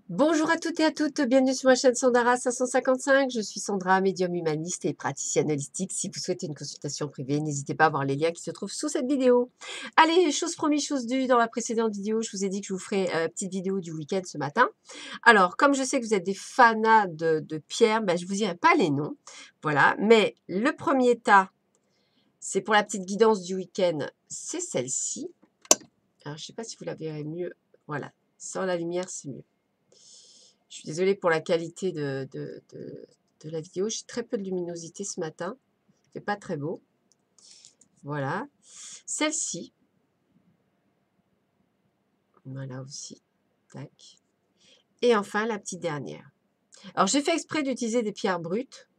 Bonjour à toutes et à toutes, bienvenue sur ma chaîne Sandara 555. Je suis Sandra, médium humaniste et praticienne holistique. Si vous souhaitez une consultation privée, n'hésitez pas à voir les liens qui se trouvent sous cette vidéo. Allez, chose promise, chose due, dans la précédente vidéo, je vous ai dit que je vous ferai une petite vidéo du week-end ce matin. Alors, comme je sais que vous êtes des fanas de pierres, ben, je ne vous dirai pas les noms. Voilà, mais le premier tas, c'est pour la petite guidance du week-end, c'est celle-ci. Alors, je ne sais pas si vous la verrez mieux. Voilà, sans la lumière, c'est mieux. Je suis désolée pour la qualité de la vidéo. J'ai très peu de luminosité ce matin. C'est pas très beau. Voilà. Celle-ci. Voilà aussi. Tac. Et enfin, la petite dernière. Alors, j'ai fait exprès d'utiliser des pierres brutes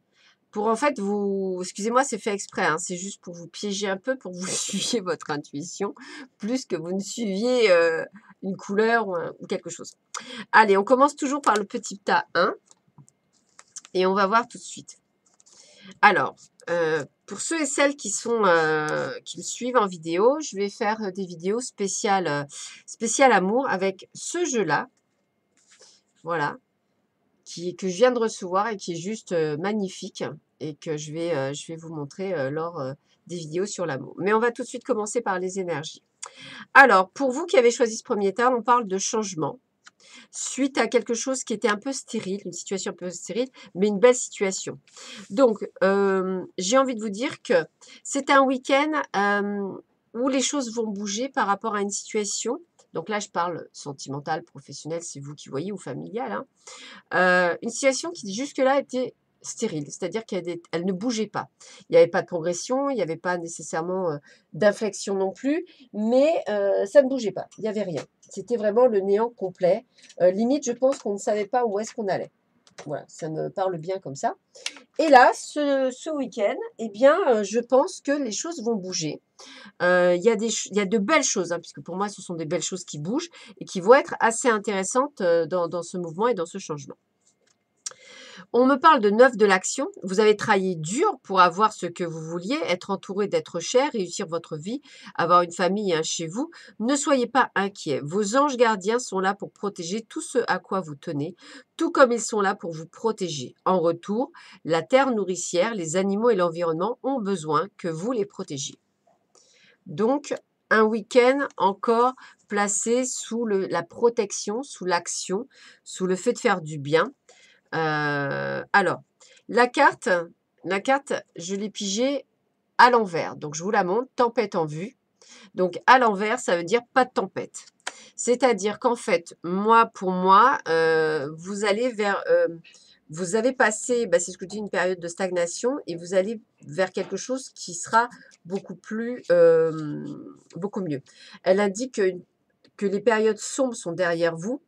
pour en fait vous... Excusez-moi, c'est fait exprès. Hein, c'est juste pour vous piéger un peu, pour que vous suiviez votre intuition, plus que vous ne suiviez une couleur ou quelque chose. Allez, on commence toujours par le petit tas 1. Et on va voir tout de suite. Alors, pour ceux et celles qui me suivent en vidéo, je vais faire des vidéos spéciales amour avec ce jeu-là. Voilà. Que je viens de recevoir et qui est juste magnifique et que je vais vous montrer lors des vidéos sur l'amour. Mais on va tout de suite commencer par les énergies. Alors, pour vous qui avez choisi ce premier tas, on parle de changement suite à quelque chose qui était un peu stérile, une situation un peu stérile, mais une belle situation. Donc, j'ai envie de vous dire que c'est un week-end où les choses vont bouger par rapport à une situation. Donc là, je parle sentimentale, professionnelle, c'est vous qui voyez, ou familiale. Hein. Une situation qui jusque-là était stérile, c'est-à-dire qu'elle ne bougeait pas. Il n'y avait pas de progression, il n'y avait pas nécessairement d'inflexion non plus, mais ça ne bougeait pas, il n'y avait rien. C'était vraiment le néant complet. Limite, je pense qu'on ne savait pas où est-ce qu'on allait. Voilà, ça me parle bien comme ça. Et là, ce week-end, eh bien, je pense que les choses vont bouger. Il y a de belles choses, hein, puisque pour moi, ce sont des belles choses qui bougent et qui vont être assez intéressantes dans ce mouvement et dans ce changement. On me parle de 9 de l'action. Vous avez travaillé dur pour avoir ce que vous vouliez, être entouré d'êtres chers, réussir votre vie, avoir une famille et un chez vous. Ne soyez pas inquiets. Vos anges gardiens sont là pour protéger tout ce à quoi vous tenez, tout comme ils sont là pour vous protéger. En retour, la terre nourricière, les animaux et l'environnement ont besoin que vous les protégiez. Donc, un week-end encore placé sous la protection, sous l'action, sous le fait de faire du bien. Alors, la carte, je l'ai pigée à l'envers. Donc, je vous la montre, tempête en vue. Donc, à l'envers, ça veut dire pas de tempête. C'est-à-dire qu'en fait, pour moi, vous allez vers... vous avez passé, c'est ce que je dis, une période de stagnation et vous allez vers quelque chose qui sera beaucoup mieux. Elle indique que les périodes sombres sont derrière vous,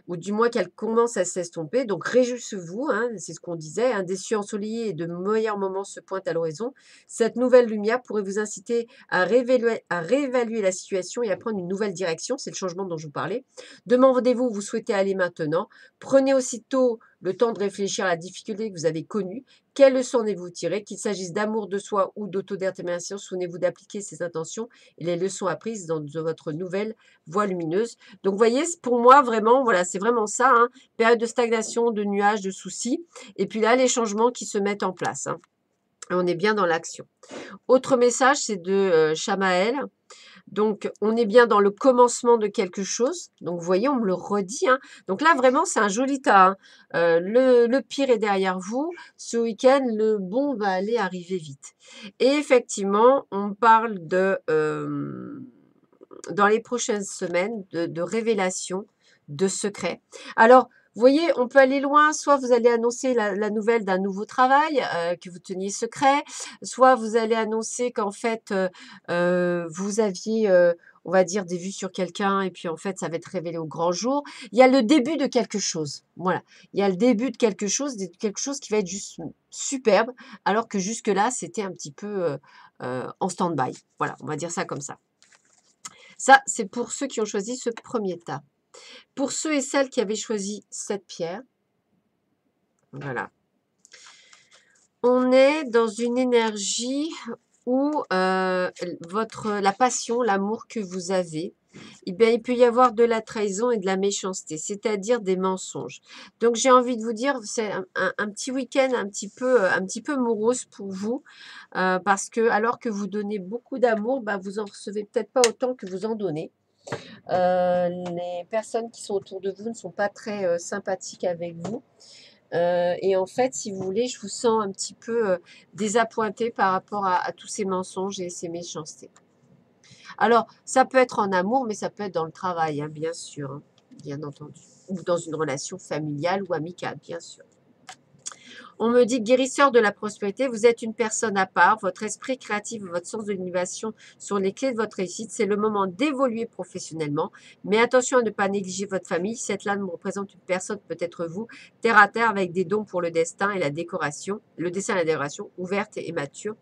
ou du moins qu'elles commencent à s'estomper. Donc réjouissez-vous, hein, c'est ce qu'on disait, des cieux ensoleillés et de meilleurs moments se pointent à l'horizon. Cette nouvelle lumière pourrait vous inciter à réévaluer la situation et à prendre une nouvelle direction. C'est le changement dont je vous parlais. Demandez-vous où vous souhaitez aller maintenant. Prenez aussitôt le temps de réfléchir à la difficulté que vous avez connue. Quelles leçons avez-vous tirées? Qu'il s'agisse d'amour de soi ou d'autodétermination, souvenez-vous d'appliquer ces intentions et les leçons apprises dans votre nouvelle voie lumineuse. Donc, vous voyez, pour moi, vraiment, voilà, c'est vraiment ça. Hein, période de stagnation, de nuages, de soucis. Et puis là, les changements qui se mettent en place. Hein. On est bien dans l'action. Autre message, c'est de Chamaël. Donc, on est bien dans le commencement de quelque chose. Donc, vous voyez, on me le redit. Hein. Donc là, vraiment, c'est un joli tas. Hein. Le pire est derrière vous. Ce week-end, le bon va aller arriver vite. Et effectivement, on parle dans les prochaines semaines de révélations, de secrets. Alors, vous voyez, on peut aller loin, soit vous allez annoncer la nouvelle d'un nouveau travail que vous teniez secret, soit vous allez annoncer qu'en fait, vous aviez, on va dire, des vues sur quelqu'un et puis en fait, ça va être révélé au grand jour. Il y a le début de quelque chose. Voilà. Il y a le début de quelque chose qui va être juste superbe, alors que jusque-là, c'était un petit peu en stand-by. Voilà, on va dire ça comme ça. Ça, c'est pour ceux qui ont choisi ce premier tas. Pour ceux et celles qui avaient choisi cette pierre, voilà. On est dans une énergie où la passion, l'amour que vous avez eh bien, il peut y avoir de la trahison et de la méchanceté, c'est-à-dire des mensonges. Donc, j'ai envie de vous dire, c'est un petit week-end un petit peu morose pour vous, parce que alors que vous donnez beaucoup d'amour, bah, vous en recevez peut-être pas autant que vous en donnez. Les personnes qui sont autour de vous ne sont pas très sympathiques avec vous. Et en fait, si vous voulez, je vous sens un petit peu désappointé par rapport à tous ces mensonges et ces méchancetés. Alors, ça peut être en amour, mais ça peut être dans le travail, hein, bien sûr, hein, bien entendu. Ou dans une relation familiale ou amicale, bien sûr. On me dit guérisseur de la prospérité, vous êtes une personne à part, votre esprit créatif, votre sens de l'innovation sont les clés de votre réussite. C'est le moment d'évoluer professionnellement, mais attention à ne pas négliger votre famille. Cette lame représente une personne, peut-être vous, terre à terre avec des dons pour le destin et la décoration, le dessin et la décoration, ouverte et mature.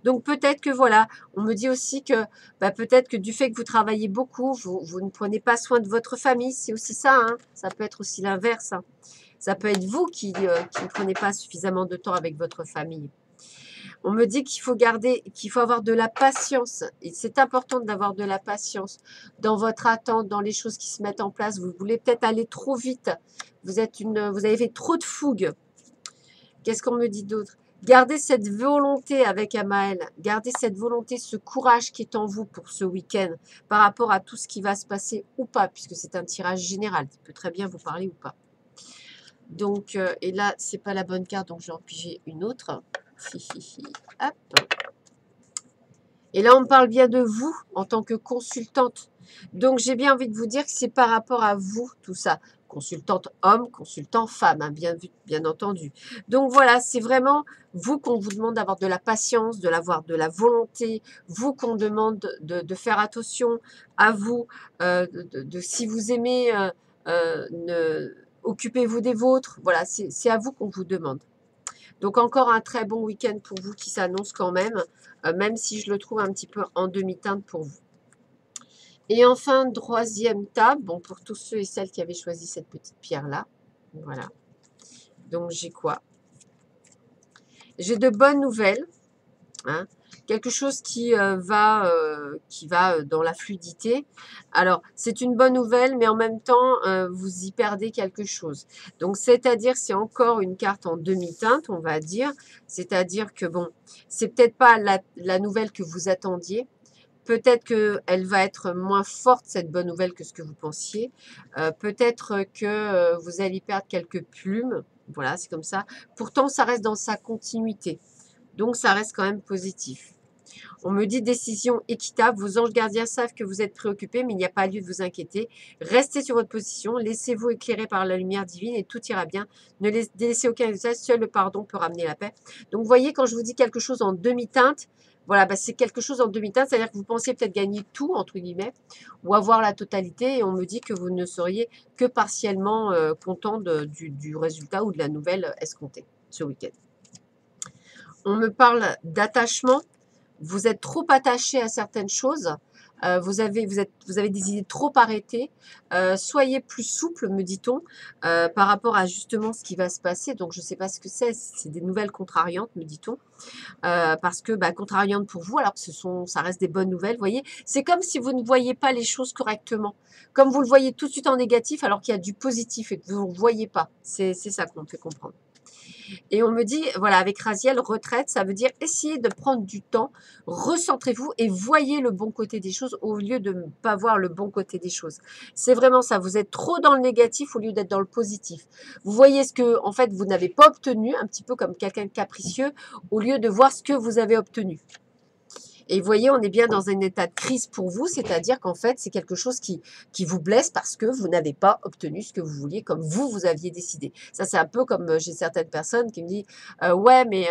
Donc peut-être que voilà, on me dit aussi que peut-être que du fait que vous travaillez beaucoup, vous ne prenez pas soin de votre famille, c'est aussi ça, hein. Ça peut être aussi l'inverse, hein. Ça peut être vous qui ne prenez pas suffisamment de temps avec votre famille. On me dit qu'il faut avoir de la patience. Et c'est important d'avoir de la patience dans votre attente, dans les choses qui se mettent en place. Vous voulez peut-être aller trop vite. Vous avez fait trop de fougue. Qu'est-ce qu'on me dit d'autre? Gardez cette volonté avec Amaël. Gardez cette volonté, ce courage qui est en vous pour ce week-end par rapport à tout ce qui va se passer ou pas, puisque c'est un tirage général. Il peut très bien vous parler ou pas. Donc, et là, c'est pas la bonne carte, donc je vais en piger une autre. Hop. Et là, on me parle bien de vous en tant que consultante. Donc, j'ai bien envie de vous dire que c'est par rapport à vous, tout ça. Consultante homme, consultant femme, hein, bien entendu. Donc, voilà, c'est vraiment vous qu'on vous demande d'avoir de la patience, d'avoir de la volonté, vous qu'on demande de faire attention à vous, si vous aimez, occupez-vous des vôtres. Voilà, c'est à vous qu'on vous demande. Donc encore un très bon week-end pour vous qui s'annonce quand même si je le trouve un petit peu en demi-teinte pour vous. Et enfin, troisième table, bon, pour tous ceux et celles qui avaient choisi cette petite pierre-là. Voilà. Donc j'ai quoi? J'ai de bonnes nouvelles. Hein, quelque chose qui va dans la fluidité. Alors, c'est une bonne nouvelle, mais en même temps, vous y perdez quelque chose. Donc, c'est-à-dire, c'est encore une carte en demi-teinte, on va dire. C'est-à-dire que, bon, c'est peut-être pas la nouvelle que vous attendiez. Peut-être qu'elle va être moins forte, cette bonne nouvelle, que ce que vous pensiez. Peut-être que vous allez perdre quelques plumes. Voilà, c'est comme ça. Pourtant, ça reste dans sa continuité. Donc, ça reste quand même positif. On me dit décision équitable. Vos anges gardiens savent que vous êtes préoccupé, mais il n'y a pas lieu de vous inquiéter. Restez sur votre position. Laissez-vous éclairer par la lumière divine et tout ira bien. Ne délaissez aucun usage. Seul le pardon peut ramener la paix. Donc, vous voyez, quand je vous dis quelque chose en demi-teinte, voilà, c'est quelque chose en demi-teinte. C'est-à-dire que vous pensiez peut-être gagner tout, entre guillemets, ou avoir la totalité. Et on me dit que vous ne seriez que partiellement content du résultat ou de la nouvelle escomptée ce week-end. On me parle d'attachement. Vous êtes trop attaché à certaines choses. Vous avez des idées trop arrêtées. Soyez plus souple, me dit-on, par rapport à justement ce qui va se passer. Donc, je ne sais pas ce que c'est. C'est des nouvelles contrariantes, me dit-on. Parce que contrariantes pour vous, alors que ça reste des bonnes nouvelles. Vous voyez, c'est comme si vous ne voyez pas les choses correctement. Comme vous le voyez tout de suite en négatif, alors qu'il y a du positif et que vous ne le voyez pas. C'est ça qu'on me fait comprendre. Et on me dit, voilà, avec Raziel, retraite, ça veut dire essayer de prendre du temps, recentrez-vous et voyez le bon côté des choses au lieu de ne pas voir le bon côté des choses. C'est vraiment ça, vous êtes trop dans le négatif au lieu d'être dans le positif. Vous voyez ce que, en fait, vous n'avez pas obtenu, un petit peu comme quelqu'un de capricieux, au lieu de voir ce que vous avez obtenu. Et vous voyez, on est bien dans un état de crise pour vous, c'est-à-dire qu'en fait, c'est quelque chose qui vous blesse parce que vous n'avez pas obtenu ce que vous vouliez comme vous aviez décidé. Ça, c'est un peu comme j'ai certaines personnes qui me disent ouais, mais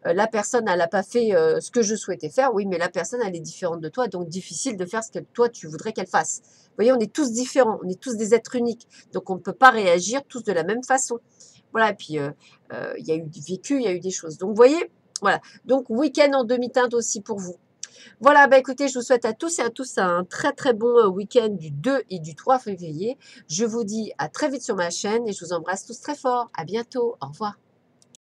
la personne, elle n'a pas fait ce que je souhaitais faire. Oui, mais la personne, elle est différente de toi, donc difficile de faire ce que toi, tu voudrais qu'elle fasse. Vous voyez, on est tous différents, on est tous des êtres uniques, donc on ne peut pas réagir tous de la même façon. Voilà, et puis il y a eu du vécu, il y a eu des choses. Donc, vous voyez, voilà. Donc, week-end en demi-teinte aussi pour vous. Voilà, écoutez, je vous souhaite à tous et à tous un très très bon week-end du 2 et du 3 février. Je vous dis à très vite sur ma chaîne et je vous embrasse tous très fort. À bientôt. Au revoir.